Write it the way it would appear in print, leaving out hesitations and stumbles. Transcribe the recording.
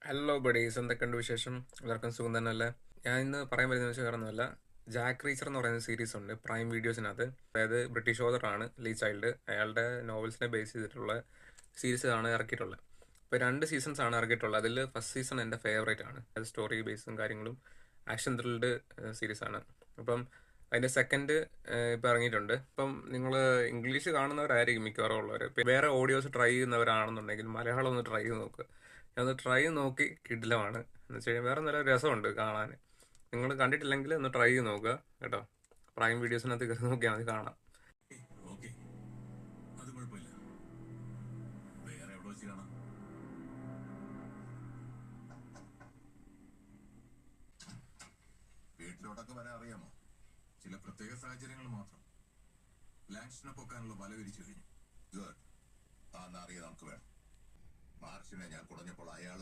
Hello buddies, എന്തൊക്കെയുണ്ട് വിശേഷം? എല്ലാവർക്കും സുഖം തന്നെ അല്ലേ? ഞാൻ ഇന്ന് പറയാൻ വരുന്നത് വെച്ചാൽ വേറെ ഒന്നുമല്ല. ജാക്ക് റീച്ചർ എന്ന് പറയുന്ന സീരീസ് ഉണ്ട് പ്രൈം വീഡിയോസിനകത്ത്. അതായത് ബ്രിട്ടീഷ് ഓതറാണ് ലീ ചൈൽഡ്. അയാളുടെ നോവൽസിനെ ബേസ് ചെയ്തിട്ടുള്ള സീരീസ് ആണ് ഇറക്കിയിട്ടുള്ളത്. ഇപ്പോൾ 2 സീസൺസ് ആണ് ഇറക്കിയിട്ടുള്ളത്. അതിൽ ഫസ്റ്റ് സീസൺ എൻ്റെ ഫേവറേറ്റ് ആണ്. അത് സ്റ്റോറി ബേസും കാര്യങ്ങളും ആക്ഷൻ ത്രിൽഡ് സീരീസ് ആണ്. അപ്പം അതിൻ്റെ സെക്കൻഡ് ഇപ്പം ഇറങ്ങിയിട്ടുണ്ട്. ഇപ്പം നിങ്ങൾ ഇംഗ്ലീഷ് കാണുന്നവരായിരിക്കും മിക്കവാറും ഉള്ളവർ. വേറെ ഓഡിയോസ് ട്രൈ ചെയ്യുന്നവരാണെന്നുണ്ടെങ്കിൽ മലയാളം ഒന്ന് ട്രൈ ചെയ്ത് നോക്കുക. ഒന്ന് ട്രൈ നോക്കി കിടിലമാണ്. എന്ന് വെച്ച് കഴിഞ്ഞാൽ വേറെ നല്ല രസമുണ്ട് കാണാൻ. നിങ്ങൾ കണ്ടിട്ടില്ലെങ്കിൽ ഒന്ന് ട്രൈ ചെയ്ത് നോക്കുക കേട്ടോ. പ്രൈം വീഡിയോസിനകത്ത് കയറി നോക്കിയാൽ മതി, കാണാം. ഓക്കെ, അത് കുഴപ്പമില്ല. വേറെ എവിടെ വെച്ച് കാണാം? വീട്ടിലോട്ടൊക്കെ വരാൻ അറിയാമോ? ചില പ്രത്യേക സാഹചര്യങ്ങൾ മാത്രം. ലാങ്സ്റ്റനെ പൊക്കാനുള്ള വല വിരിച്ചു കഴിഞ്ഞു. ഗുഡ്. ആ അറിയാൻ നമുക്ക് വേണം. മാർഷിനെ ഞാൻ കുടഞ്ഞപ്പോൾ അയാൾ